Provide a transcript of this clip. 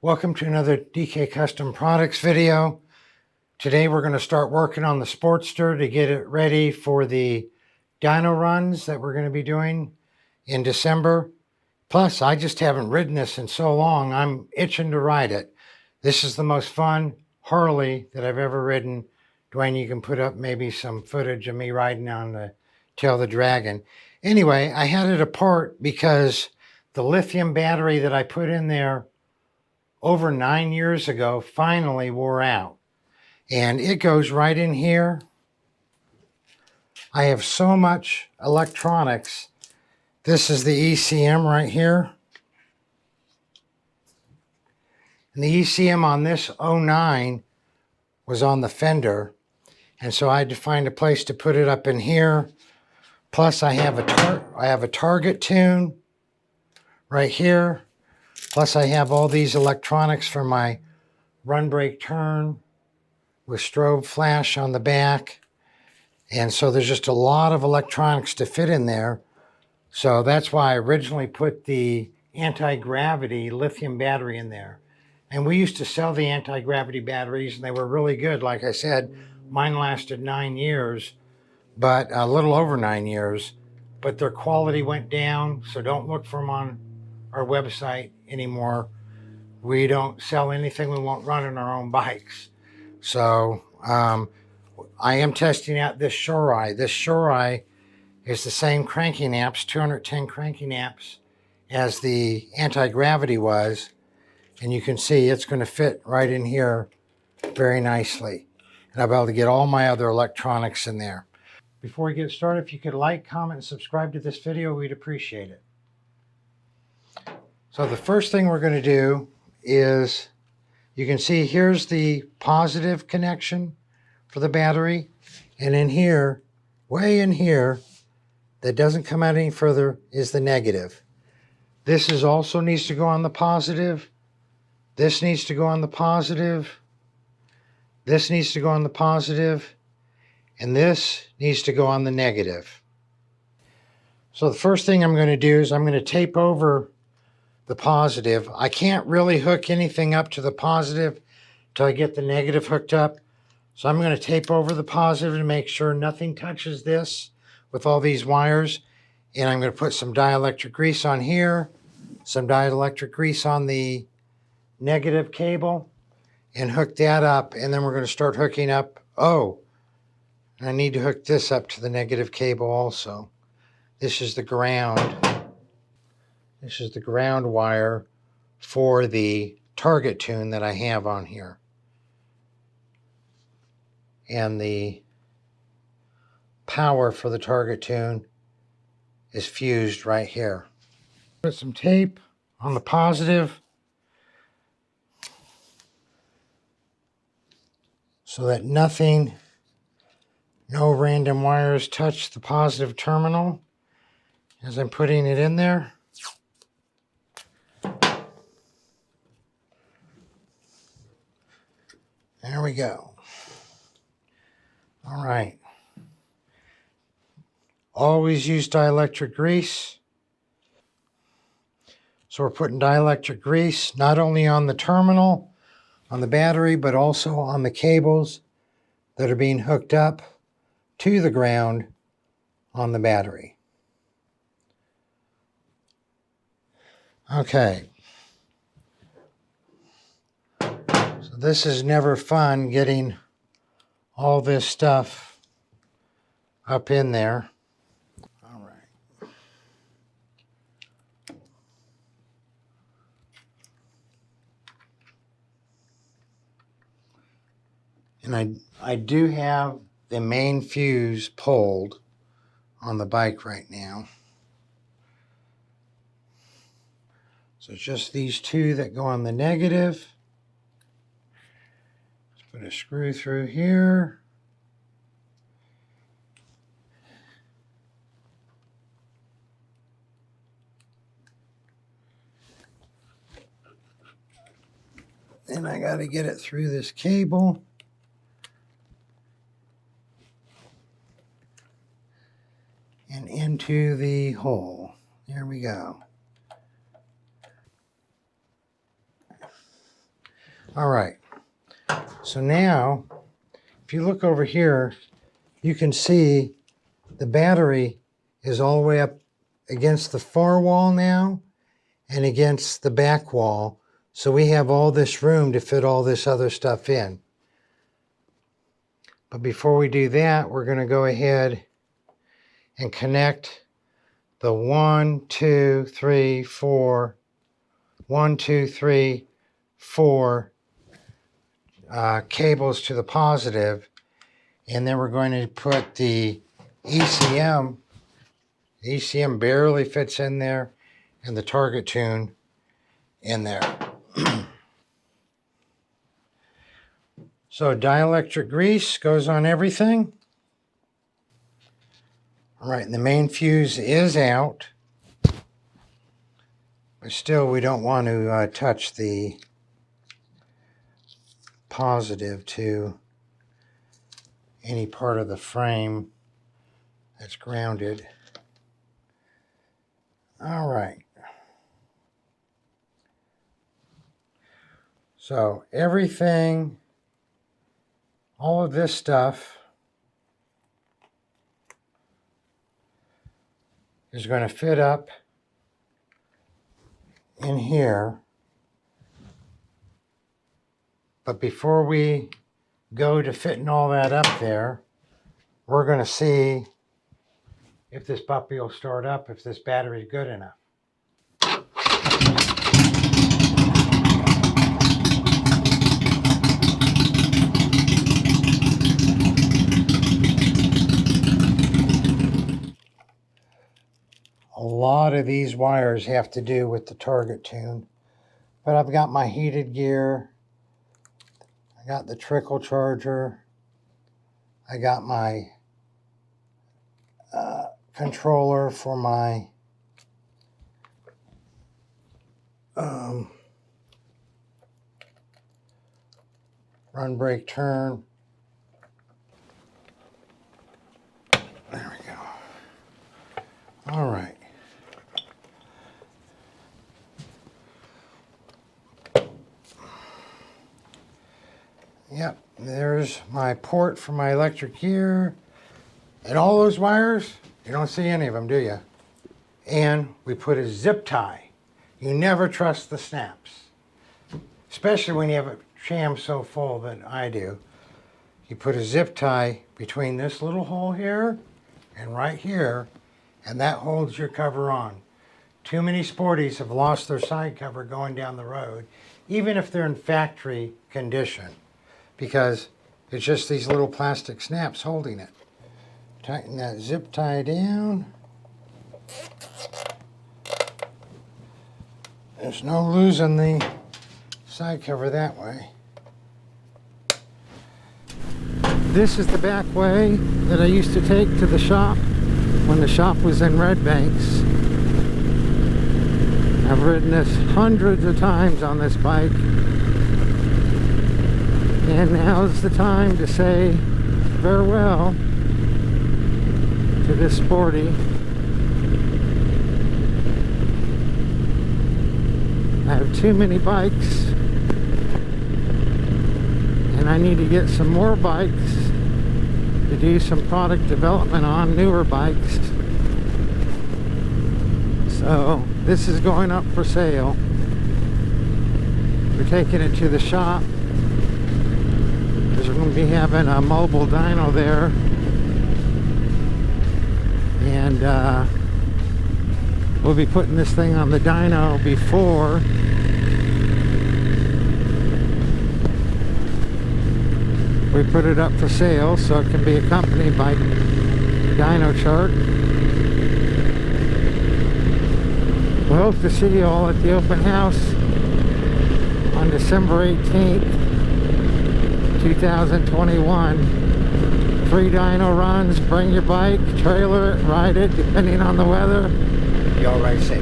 Welcome to another DK Custom Products video. Today we're going to start working on the Sportster to get it ready for the dyno runs that we're going to be doing in December. Plus, I just haven't ridden this in so long, I'm itching to ride it. This is the most fun Harley that I've ever ridden. Dwayne, you can put up maybe some footage of me riding on the Tail of the Dragon. Anyway, I had it apart because the lithium battery that I put in there over 9 years ago finally wore out. And it goes right in here. I have so much electronics. This is the ECM right here. And the ECM on this 09 was on the fender. And so I had to find a place to put it up in here. Plus I have a target tune right here. Plus I have all these electronics for my run, brake, turn with strobe flash on the back. And so there's just a lot of electronics to fit in there. So that's why I originally put the anti-gravity lithium battery in there. And we used to sell the anti-gravity batteries and they were really good. Like I said, mine lasted 9 years, but a little over 9 years, but their quality went down. So don't look for them on our website anymore. We don't sell anything we won't run in our own bikes. So I am testing out this Shore. This Shore is the same cranking amps, 210 cranking amps as the anti-gravity was. And you can see it's going to fit right in here very nicely. And I'll be able to get all my other electronics in there. Before we get started, if you could like, comment, and subscribe to this video, we'd appreciate it. So the first thing we're going to do is, you can see here's the positive connection for the battery. And in here, way in here, that doesn't come out any further, is the negative. This is also needs to go on the positive. This needs to go on the positive. This needs to go on the positive. And this needs to go on the negative. So the first thing I'm going to do is I'm going to tape over the positive. I can't really hook anything up to the positive until I get the negative hooked up. So I'm going to tape over the positive to make sure nothing touches this with all these wires. And I'm going to put some dielectric grease on here, some dielectric grease on the negative cable, and hook that up. And then we're going to start hooking up. Oh, and I need to hook this up to the negative cable also. This is the ground. This is the ground wire for the target tune that I have on here. And the power for the target tune is fused right here. Put some tape on the positive so that nothing, no random wires touch the positive terminal as I'm putting it in there. There we go. All right. Always use dielectric grease. So we're putting dielectric grease not only on the terminal, on the battery, but also on the cables that are being hooked up to the ground on the battery. Okay. So this is never fun getting all this stuff up in there. All right. And I do have the main fuse pulled on the bike right now. So it's just these two that go on the negative. Let's put a screw through here. Then I got to get it through this cable. And into the hole. There we go. All right. So now, if you look over here, you can see the battery is all the way up against the far wall now and against the back wall. So we have all this room to fit all this other stuff in. But before we do that, we're going to go ahead and connect the 1, 2, 3, 4 cables to the positive, and then we're going to put the ECM. The ECM barely fits in there, and the target tune in there. So dielectric grease goes on everything. All right, and the main fuse is out, but still we don't want to touch the positive to any part of the frame that's grounded. All right. So everything, all of this stuff is going to fit up in here. But before we go to fitting all that up there, we're going to see if this puppy will start up, if this battery is good enough. A lot of these wires have to do with the target tune, but I've got my heated gear, I got the trickle charger, I got my controller for my run, brake, turn. There we go. All right. Yep, there's my port for my electric gear. And all those wires, you don't see any of them, do you? And we put a zip tie. You never trust the snaps, especially when you have a sham so full that I do. You put a zip tie between this little hole here and right here, and that holds your cover on. Too many sporties have lost their side cover going down the road, even if they're in factory condition, because it's just these little plastic snaps holding it. Tighten that zip tie down. There's no losing the side cover that way. This is the back way that I used to take to the shop when the shop was in Red Banks. I've ridden this hundreds of times on this bike, and now's the time to say farewell to this sporty. I have too many bikes, and I need to get some more bikes to do some product development on, newer bikes. So this is going up for sale. We're taking it to the shop because we're going to be having a mobile dyno there, and we'll be putting this thing on the dyno before we put it up for sale, so it can be accompanied by dyno chart. We hope to see you all at the open house on December 18th, 2021. Free dyno runs. Bring your bike, trailer it, ride it, depending on the weather. Y'all ride safe.